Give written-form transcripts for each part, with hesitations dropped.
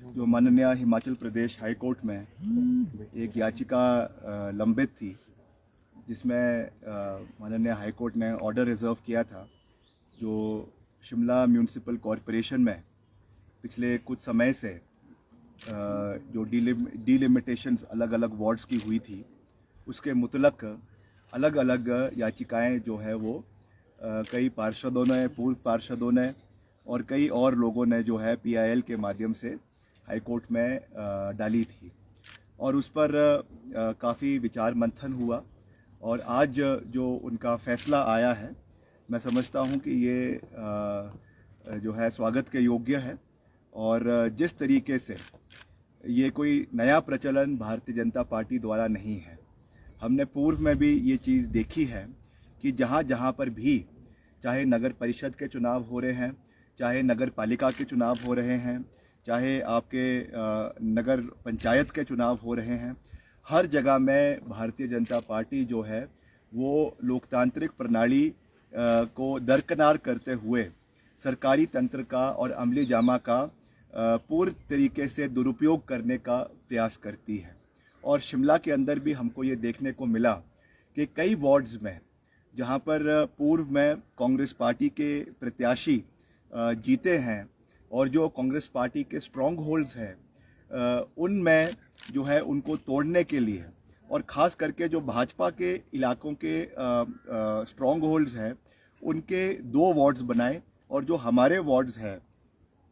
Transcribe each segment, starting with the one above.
जो माननीय Himachal Pradesh high court में एक याचिका लंबित थी, जिसमें माननीय हाई कोर्ट ने ऑर्डर रिजर्व किया था, जो शिमला म्यूनिसिपल कॉरपोरेशन में पिछले कुछ समय से जो डीलिमिटेशंस अलग अलग वार्ड्स की हुई थी, उसके मुतलक अलग अलग याचिकाएं जो है वो कई पार्षदों ने, पूर्व पार्षदों ने और कई और लोगों ने जो है पीआईएल के माध्यम से हाई कोर्ट में डाली थी और उस पर काफ़ी विचार मंथन हुआ और आज जो उनका फैसला आया है, मैं समझता हूं कि ये जो है स्वागत के योग्य है। और जिस तरीके से ये कोई नया प्रचलन भारतीय जनता पार्टी द्वारा नहीं है, हमने पूर्व में भी ये चीज़ देखी है कि जहाँ जहाँ पर भी चाहे नगर परिषद के चुनाव हो रहे हैं, चाहे नगर पालिका के चुनाव हो रहे हैं, चाहे आपके नगर पंचायत के चुनाव हो रहे हैं, हर जगह में भारतीय जनता पार्टी जो है वो लोकतांत्रिक प्रणाली को दरकिनार करते हुए सरकारी तंत्र का और अमली जामा का पूर्ण तरीके से दुरुपयोग करने का प्रयास करती है। और शिमला के अंदर भी हमको ये देखने को मिला कि कई वार्ड्स में जहाँ पर पूर्व में कांग्रेस पार्टी के प्रत्याशी जीते हैं और जो कांग्रेस पार्टी के स्ट्रॉन्ग होल्ड्स हैं, उनमें जो है उनको तोड़ने के लिए और ख़ास करके जो भाजपा के इलाकों के स्ट्रॉन्ग होल्ड्स हैं, उनके 2 वार्ड्स बनाए और जो हमारे वार्ड्स हैं,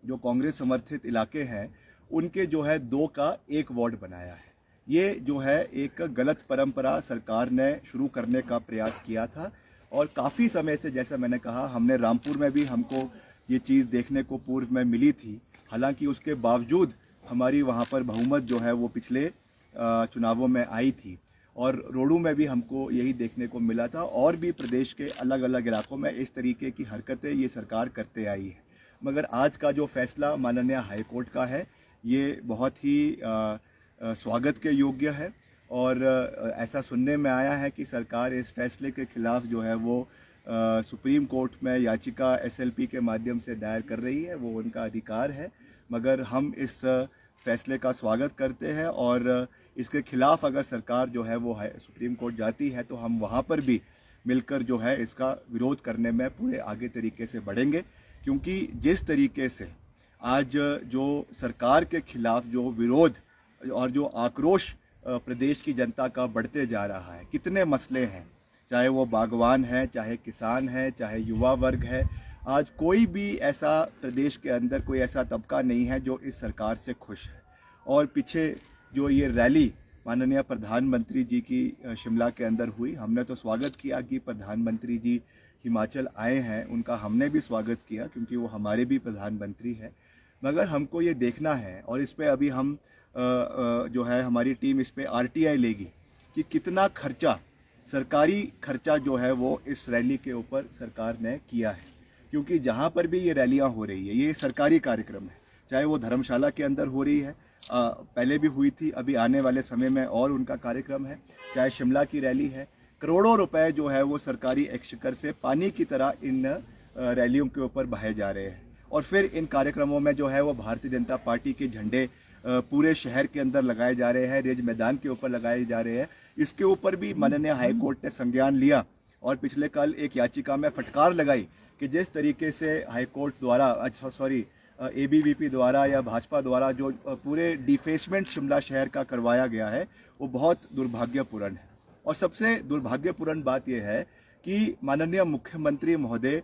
जो कांग्रेस समर्थित इलाके हैं, उनके जो है 2 का 1 वार्ड बनाया है। ये जो है एक गलत परंपरा सरकार ने शुरू करने का प्रयास किया था और काफ़ी समय से, जैसा मैंने कहा, हमने रामपुर में भी हमको ये चीज़ देखने को पूर्व में मिली थी। हालांकि उसके बावजूद हमारी वहाँ पर बहुमत जो है वो पिछले चुनावों में आई थी और रोडू में भी हमको यही देखने को मिला था और भी प्रदेश के अलग अलग इलाकों में इस तरीके की हरकतें ये सरकार करते आई है। मगर आज का जो फैसला माननीय हाई कोर्ट का है, ये बहुत ही स्वागत के योग्य है और ऐसा सुनने में आया है कि सरकार इस फैसले के खिलाफ जो है वो सुप्रीम कोर्ट में याचिका एसएलपी के माध्यम से दायर कर रही है। वो उनका अधिकार है, मगर हम इस फैसले का स्वागत करते हैं और इसके खिलाफ अगर सरकार जो है वो सुप्रीम कोर्ट जाती है तो हम वहाँ पर भी मिलकर जो है इसका विरोध करने में पूरे आगे तरीके से बढ़ेंगे। क्योंकि जिस तरीके से आज जो सरकार के खिलाफ जो विरोध और जो आक्रोश प्रदेश की जनता का बढ़ते जा रहा है, कितने मसले हैं, चाहे वो बागवान है, चाहे किसान है, चाहे युवा वर्ग है, आज कोई भी ऐसा प्रदेश के अंदर कोई ऐसा तबका नहीं है जो इस सरकार से खुश है। और पीछे जो ये रैली माननीय प्रधानमंत्री जी की शिमला के अंदर हुई, हमने तो स्वागत किया कि प्रधानमंत्री जी हिमाचल आए हैं, उनका हमने भी स्वागत किया क्योंकि वो हमारे भी प्रधानमंत्री हैं। मगर हमको ये देखना है और इस पे अभी हम जो है हमारी टीम इस पे आरटीआई लेगी कि कितना खर्चा, सरकारी खर्चा जो है वो इस रैली के ऊपर सरकार ने किया है। क्योंकि जहाँ पर भी ये रैलियाँ हो रही है, ये सरकारी कार्यक्रम है, चाहे वो धर्मशाला के अंदर हो रही है, पहले भी हुई थी, अभी आने वाले समय में और उनका कार्यक्रम है, चाहे शिमला की रैली है, करोड़ों रुपए जो है वो सरकारी एक्सचेकर से पानी की तरह इन रैलियों के ऊपर बहाए जा रहे हैं। और फिर इन कार्यक्रमों में जो है वो भारतीय जनता पार्टी के झंडे पूरे शहर के अंदर लगाए जा रहे हैं, रेज मैदान के ऊपर लगाए जा रहे हैं। इसके ऊपर भी माननीय हाई कोर्ट ने संज्ञान लिया और पिछले कल एक याचिका में फटकार लगाई कि जिस तरीके से हाई कोर्ट द्वारा, एबीवीपी द्वारा या भाजपा द्वारा जो पूरे डिफेसमेंट शिमला शहर का करवाया गया है, वो बहुत दुर्भाग्यपूर्ण है। और सबसे दुर्भाग्यपूर्ण बात यह है कि माननीय मुख्यमंत्री महोदय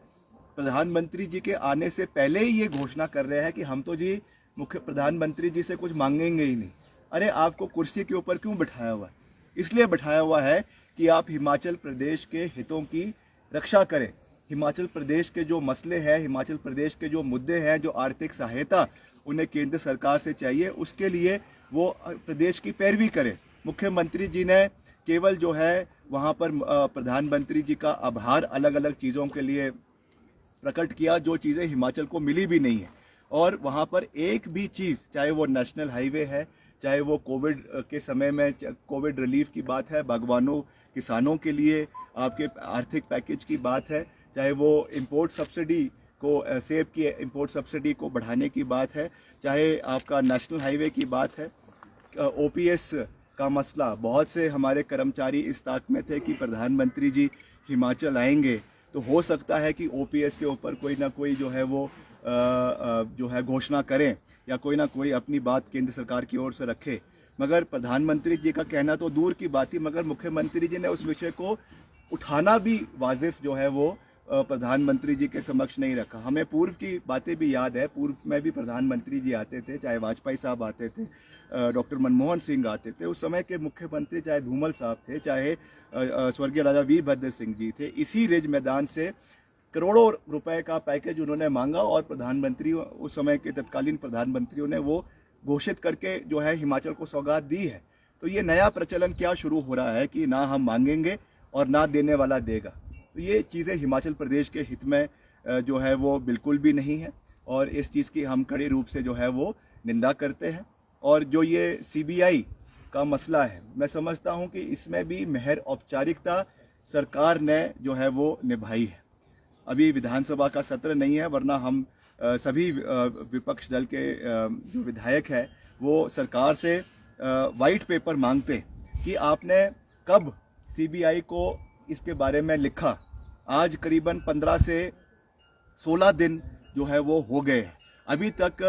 प्रधानमंत्री जी के आने से पहले ही ये घोषणा कर रहे हैं कि हम तो जी मुख्य प्रधानमंत्री जी से कुछ मांगेंगे ही नहीं। अरे आपको कुर्सी के ऊपर क्यों बिठाया हुआ है? इसलिए बिठाया हुआ है कि आप हिमाचल प्रदेश के हितों की रक्षा करें। हिमाचल प्रदेश के जो मसले हैं, हिमाचल प्रदेश के जो मुद्दे हैं, जो आर्थिक सहायता उन्हें केंद्र सरकार से चाहिए, उसके लिए वो प्रदेश की पैरवी करें। मुख्यमंत्री जी ने केवल जो है वहाँ पर प्रधानमंत्री जी का आभार अलग अलग चीज़ों के लिए प्रकट किया, जो चीज़ें हिमाचल को मिली भी नहीं है। और वहाँ पर एक भी चीज़, चाहे वो नेशनल हाईवे है, चाहे वो कोविड के समय में कोविड रिलीफ की बात है, बागवानों किसानों के लिए आपके आर्थिक पैकेज की बात है, चाहे वो इंपोर्ट सब्सिडी को सेब की इंपोर्ट सब्सिडी को बढ़ाने की बात है, चाहे आपका नेशनल हाईवे की बात है, ओपीएस का मसला। बहुत से हमारे कर्मचारी इस ताक में थे कि प्रधानमंत्री जी हिमाचल आएंगे तो हो सकता है कि ओपीएस के ऊपर कोई ना कोई जो है वो जो है घोषणा करें या कोई ना कोई अपनी बात केंद्र सरकार की ओर से रखे। मगर प्रधानमंत्री जी का कहना तो दूर की बात ही, मगर मुख्यमंत्री जी ने उस विषय को उठाना भी वाजिब जो है वो प्रधानमंत्री जी के समक्ष नहीं रखा। हमें पूर्व की बातें भी याद है, पूर्व में भी प्रधानमंत्री जी आते थे, चाहे वाजपेयी साहब आते थे, डॉक्टर मनमोहन सिंह आते थे, उस समय के मुख्यमंत्री चाहे धूमल साहब थे, चाहे स्वर्गीय राजा वीरभद्र सिंह जी थे। इसी रिज मैदान से करोड़ों रुपए का पैकेज उन्होंने मांगा और प्रधानमंत्री, उस समय के तत्कालीन प्रधानमंत्रियों ने वो घोषित करके जो है हिमाचल को सौगात दी है। तो ये नया प्रचलन क्या शुरू हो रहा है कि ना हम मांगेंगे और ना देने वाला देगा। तो ये चीज़ें हिमाचल प्रदेश के हित में जो है वो बिल्कुल भी नहीं है और इस चीज़ की हम कड़ी रूप से जो है वो निंदा करते हैं। और जो ये सीबीआई का मसला है, मैं समझता हूँ कि इसमें भी महज औपचारिकता सरकार ने जो है वो निभाई है। अभी विधानसभा का सत्र नहीं है, वरना हम सभी विपक्ष दल के जो विधायक है वो सरकार से वाइट पेपर मांगते कि आपने कब सीबीआई को इसके बारे में लिखा। आज करीबन 15 से 16 दिन जो है वो हो गए हैं, अभी तक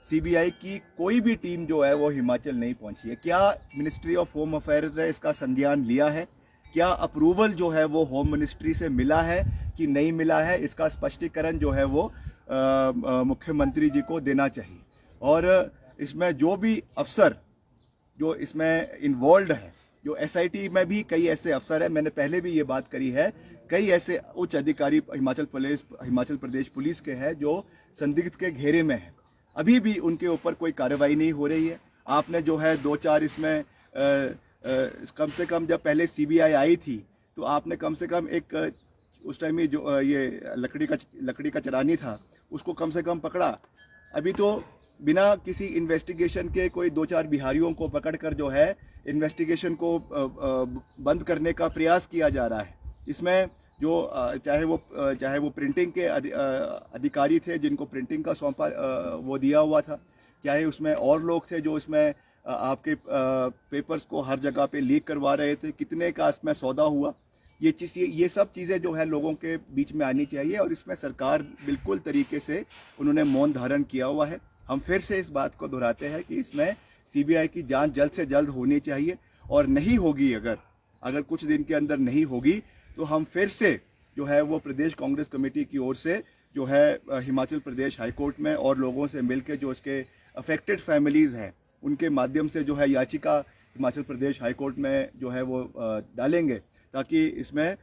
सीबीआई की कोई भी टीम जो है वो हिमाचल नहीं पहुंची है। क्या मिनिस्ट्री ऑफ होम अफेयर्स ने इसका संज्ञान लिया है? क्या अप्रूवल जो है वो होम मिनिस्ट्री से मिला है कि नहीं मिला है? इसका स्पष्टीकरण जो है वो मुख्यमंत्री जी को देना चाहिए। और इसमें जो भी अफसर जो इसमें इन्वॉल्व है, जो एसआईटी में भी कई ऐसे अफसर हैं, मैंने पहले भी ये बात करी है, कई ऐसे उच्च अधिकारी हिमाचल प्रदेश पुलिस के हैं जो संदिग्ध के घेरे में हैं, अभी भी उनके ऊपर कोई कार्रवाई नहीं हो रही है। आपने जो है 2-4 इसमें कम से कम जब पहले सीबीआई आई थी तो आपने कम से कम एक उस टाइम में जो ये लकड़ी का चरानी था उसको कम से कम पकड़ा। अभी तो बिना किसी इन्वेस्टिगेशन के कोई 2-4 बिहारियों को पकड़कर जो है इन्वेस्टिगेशन को बंद करने का प्रयास किया जा रहा है। इसमें जो चाहे वो प्रिंटिंग के अधिकारी थे जिनको प्रिंटिंग का सौंपा वो दिया हुआ था, चाहे उसमें और लोग थे जो इसमें आपके पेपर्स को हर जगह पे लीक करवा रहे थे, कितने का इसमें सौदा हुआ, ये सब चीज़ें जो है लोगों के बीच में आनी चाहिए। और इसमें सरकार बिल्कुल तरीके से उन्होंने मौन धारण किया हुआ है। हम फिर से इस बात को दोहराते हैं कि इसमें सीबीआई की जांच जल्द से जल्द होनी चाहिए और नहीं होगी, अगर कुछ दिन के अंदर नहीं होगी तो हम फिर से जो है वो प्रदेश कांग्रेस कमेटी की ओर से जो है हिमाचल प्रदेश हाईकोर्ट में और लोगों से मिलकर जो इसके अफेक्टेड फैमिलीज़ हैं उनके माध्यम से जो है याचिका हिमाचल प्रदेश हाईकोर्ट में जो है वो डालेंगे, ताकि इसमें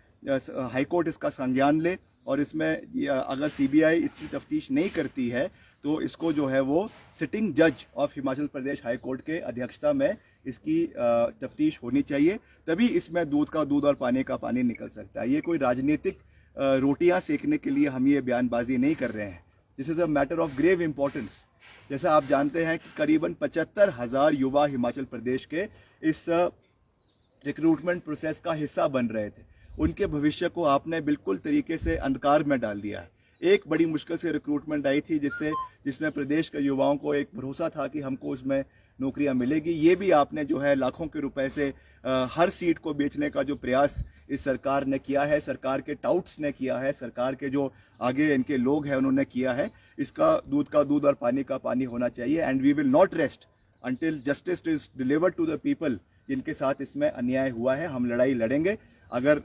हाईकोर्ट इसका संज्ञान ले और इसमें अगर सीबीआई इसकी तफ्तीश नहीं करती है तो इसको जो है वो सिटिंग जज of Himachal Pradesh high court के अध्यक्षता में इसकी तफ्तीश होनी चाहिए, तभी इसमें दूध का दूध और पानी का पानी निकल सकता है। ये कोई राजनीतिक रोटियां सेकने के लिए हम ये बयानबाजी नहीं कर रहे हैं। This is a matter of grave importance. जैसा आप जानते हैं कि करीबन 75,000 युवा हिमाचल प्रदेश के इस रिक्रूटमेंट प्रोसेस का हिस्सा बन रहे थे, उनके भविष्य को आपने बिल्कुल तरीके से अंधकार में डाल दिया है। एक बड़ी मुश्किल से रिक्रूटमेंट आई थी जिसमें प्रदेश के युवाओं को एक भरोसा था कि हमको उसमें नौकरियां मिलेगी, ये भी आपने जो है लाखों के रुपए से हर सीट को बेचने का जो प्रयास इस सरकार ने किया है, सरकार के टाउट्स ने किया है, सरकार के जो आगे इनके लोग हैं उन्होंने किया है। इसका दूध का दूध और पानी का पानी होना चाहिए। And we will not rest until justice is delivered to the people जिनके साथ इसमें अन्याय हुआ है। हम लड़ाई लड़ेंगे। अगर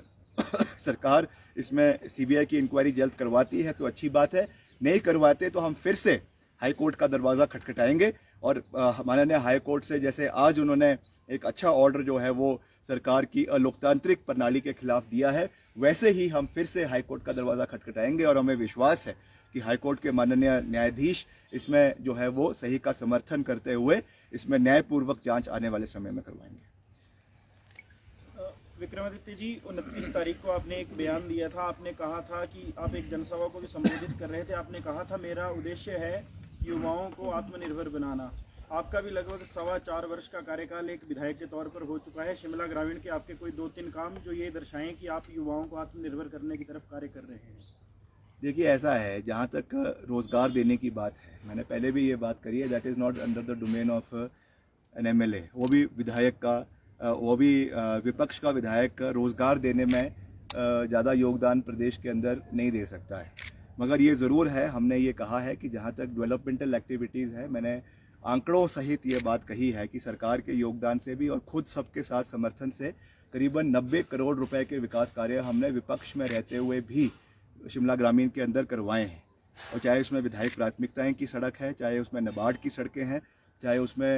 सरकार इसमें सीबीआई की इंक्वायरी जल्द करवाती है तो अच्छी बात है, नहीं करवाते तो हम फिर से हाई कोर्ट का दरवाज़ा खटखटाएंगे और माननीय हाई कोर्ट से जैसे आज उन्होंने एक अच्छा ऑर्डर जो है वो सरकार की लोकतांत्रिक प्रणाली के खिलाफ दिया है, वैसे ही हम फिर से हाई कोर्ट का दरवाज़ा खटखटाएंगे। और हमें विश्वास है कि हाई कोर्ट के माननीय न्यायाधीश इसमें जो है वो सही का समर्थन करते हुए इसमें न्यायपूर्वक जांच आने वाले समय में करवाएंगे। विक्रमादित्य जी, 29 तारीख को आपने एक बयान दिया था। आपने कहा था कि आप एक जनसभा को भी संबोधित कर रहे थे। आपने कहा था मेरा उद्देश्य है युवाओं को आत्मनिर्भर बनाना। आपका भी लगभग 4.25 वर्ष का कार्यकाल एक विधायक के तौर पर हो चुका है। शिमला ग्रामीण के आपके कोई 2-3 काम जो ये दर्शाएं कि आप युवाओं को आत्मनिर्भर करने की तरफ कार्य कर रहे हैं? देखिए ऐसा है, जहाँ तक रोज़गार देने की बात है, मैंने पहले भी ये बात करी है, that is not under the domain of N MLA. वो भी विधायक का वो भी विपक्ष का विधायक रोज़गार देने में ज़्यादा योगदान प्रदेश के अंदर नहीं दे सकता है। मगर ये ज़रूर है, हमने ये कहा है कि जहाँ तक डेवलपमेंटल एक्टिविटीज़ है, मैंने आंकड़ों सहित ये बात कही है कि सरकार के योगदान से भी और खुद सबके साथ समर्थन से करीबन 90 करोड़ रुपए के विकास कार्य हमने विपक्ष में रहते हुए भी शिमला ग्रामीण के अंदर करवाए हैं। और चाहे उसमें विधायक प्राथमिकताएं की सड़क है, चाहे उसमें नाबार्ड की सड़कें हैं, चाहे उसमें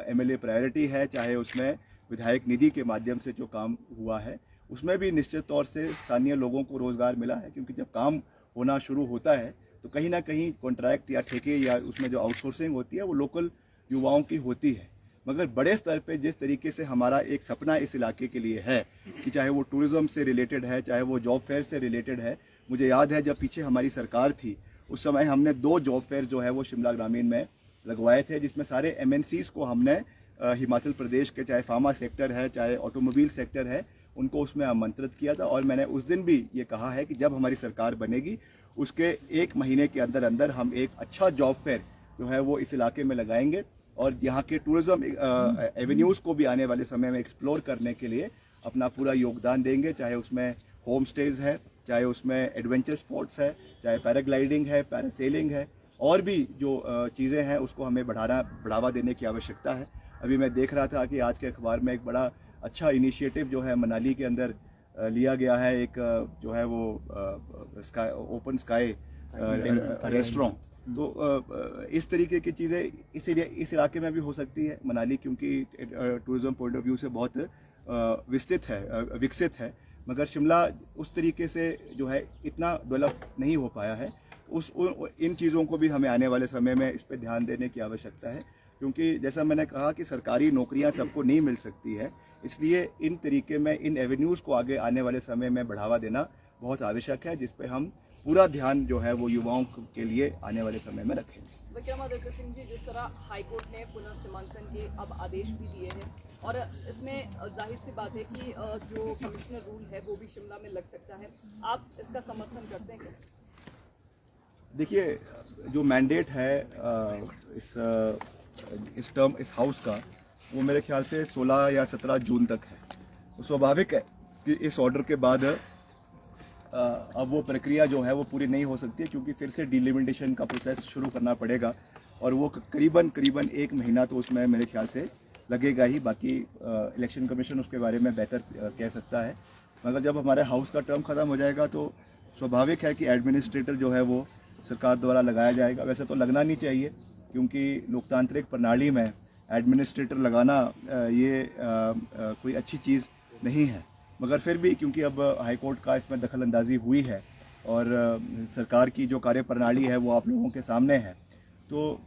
एमएलए प्रायोरिटी है, चाहे उसमें विधायक निधि के माध्यम से जो काम हुआ है, उसमें भी निश्चित तौर से स्थानीय लोगों को रोज़गार मिला है। क्योंकि जब काम होना शुरू होता है तो कहीं ना कहीं कॉन्ट्रैक्ट या ठेके या उसमें जो आउटसोर्सिंग होती है वो लोकल युवाओं की होती है। मगर बड़े स्तर पे जिस तरीके से हमारा एक सपना इस इलाके के लिए है कि चाहे वो टूरिज्म से रिलेटेड है, चाहे वो जॉब फेयर से रिलेटेड है, मुझे याद है जब पीछे हमारी सरकार थी उस समय हमने 2 जॉब फेयर जो है वो शिमला ग्रामीण में लगवाए थे, जिसमें सारे एमएनसीज को हमने हिमाचल प्रदेश के चाहे फार्मा सेक्टर है, चाहे ऑटोमोबाइल सेक्टर है, उनको उसमें आमंत्रित किया था। और मैंने उस दिन भी ये कहा है कि जब हमारी सरकार बनेगी उसके 1 महीने के अंदर अंदर हम एक अच्छा जॉब फेयर जो है वो इस इलाके में लगाएंगे और यहाँ के टूरिज्म एवेन्यूज़ को भी आने वाले समय में एक्सप्लोर करने के लिए अपना पूरा योगदान देंगे। चाहे उसमें होम स्टेज है, चाहे उसमें एडवेंचर स्पोर्ट्स है, चाहे पैराग्लाइडिंग है, पैरासेलिंग है, और भी जो चीज़ें हैं उसको हमें बढ़ावा देने की आवश्यकता है। अभी मैं देख रहा था कि आज के अखबार में एक बड़ा अच्छा इनिशिएटिव जो है मनाली के अंदर लिया गया है, एक जो है वो ओपन स्काई रेस्टोरेंट। तो इस तरीके की चीज़ें इसीलिए इस इलाके में भी हो सकती है। मनाली क्योंकि टूरिज्म पॉइंट ऑफ व्यू से बहुत विकसित है, मगर शिमला उस तरीके से जो है इतना डेवलप नहीं हो पाया है। इन चीज़ों को भी हमें आने वाले समय में इस पर ध्यान देने की आवश्यकता है। क्योंकि जैसा मैंने कहा कि सरकारी नौकरियां सबको नहीं मिल सकती है, इसलिए इन तरीके में इन एवेन्यूज़ को आगे आने वाले समय में बढ़ावा देना बहुत आवश्यक है, जिस पे हम पूरा ध्यान जो है वो युवाओं के लिए आने वाले समय में रखेंगे। विक्रमादित्य सिंह जी, जिस तरह हाईकोर्ट ने पुनर्सीमांकन के अब आदेश भी दिए हैं और इसमें जाहिर सी बात है कि जो कमिश्नर रूल है वो भी शिमला में लग सकता है, आप इसका समर्थन करते हैं क्या? देखिए, जो मैंडेट है इस हाउस का, वो मेरे ख्याल से 16 या 17 जून तक है। तो स्वाभाविक है कि इस ऑर्डर के बाद अब वो प्रक्रिया जो है वो पूरी नहीं हो सकती है, क्योंकि फिर से डिलिमिटेशन का प्रोसेस शुरू करना पड़ेगा और वो करीबन 1 महीना तो उसमें मेरे ख्याल से लगेगा ही। बाकी इलेक्शन कमीशन उसके बारे में बेहतर कह सकता है। मगर जब हमारे हाउस का टर्म ख़त्म हो जाएगा तो स्वाभाविक है कि एडमिनिस्ट्रेटर जो है वो सरकार द्वारा लगाया जाएगा। वैसे तो लगना नहीं चाहिए, क्योंकि लोकतांत्रिक प्रणाली में एडमिनिस्ट्रेटर लगाना ये कोई अच्छी चीज़ नहीं है। मगर फिर भी क्योंकि अब हाईकोर्ट का इसमें दखल अंदाजी हुई है और सरकार की जो कार्यप्रणाली है वो आप लोगों के सामने है, तो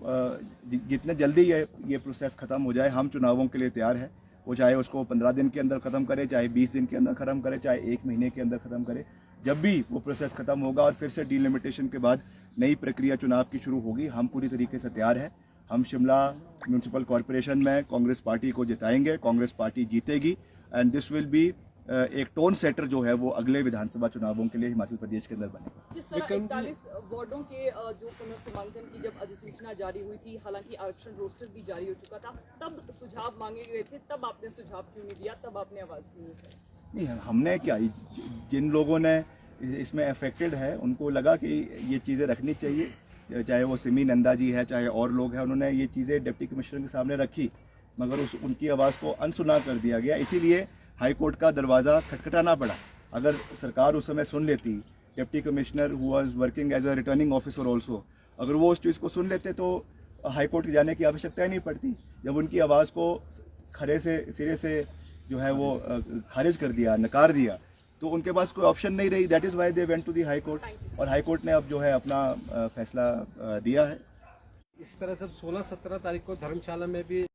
जितने जल्दी ये प्रोसेस ख़त्म हो जाए, हम चुनावों के लिए तैयार है। वो चाहे उसको 15 दिन के अंदर ख़त्म करे, चाहे 20 दिन के अंदर ख़त्म करे, चाहे 1 महीने के अंदर ख़त्म करे। जब भी वो प्रोसेस ख़त्म होगा और फिर से डिलिमिटेशन के बाद नई प्रक्रिया चुनाव की शुरू होगी, हम पूरी तरीके से तैयार है। हम शिमला म्यूनसिपल कॉरपोरेशन में कांग्रेस पार्टी को जिताएंगे, कांग्रेस पार्टी जीतेगी एंड दिस विल बी एक टोन सेटर जो है वो अगले विधानसभा चुनावों के लिए हिमाचल प्रदेश के अंदर बनेगा। जिस तरह 41 वार्डों के जो पुनर्सीमांकन की जब अधिसूचना जारी हुई थी, हालांकि आरक्षण रोस्टर भी जारी हो चुका था, तब सुझाव मांगे गए थे, तब आपने सुझाव क्यों नहीं दिया, तब आपने आवाज़ क्यों नहीं उठाई? नहीं, हमने क्या, जिन लोगों ने इसमें अफेक्टेड है उनको लगा कि ये चीज़ें रखनी चाहिए, चाहे वो सिमी नंदा जी है, चाहे और लोग हैं, उन्होंने ये चीज़ें डिप्टी कमिश्नर के सामने रखी, मगर उनकी आवाज़ को अनसुना कर दिया गया। इसीलिए हाई कोर्ट का दरवाज़ा खटखटाना पड़ा। अगर सरकार उस समय सुन लेती, deputy commissioner who was working as a returning officer also, अगर वो उस चीज़ को सुन लेते तो हाई कोर्ट जाने की आवश्यकता ही नहीं पड़ती। जब उनकी आवाज़ को सिरे से जो है वो खारिज कर दिया, नकार दिया, तो उनके पास कोई ऑप्शन नहीं रही। That is why they went to the high court और हाई कोर्ट ने अब जो है अपना फैसला दिया है। इस तरह से 16-17 तारीख को धर्मशाला में भी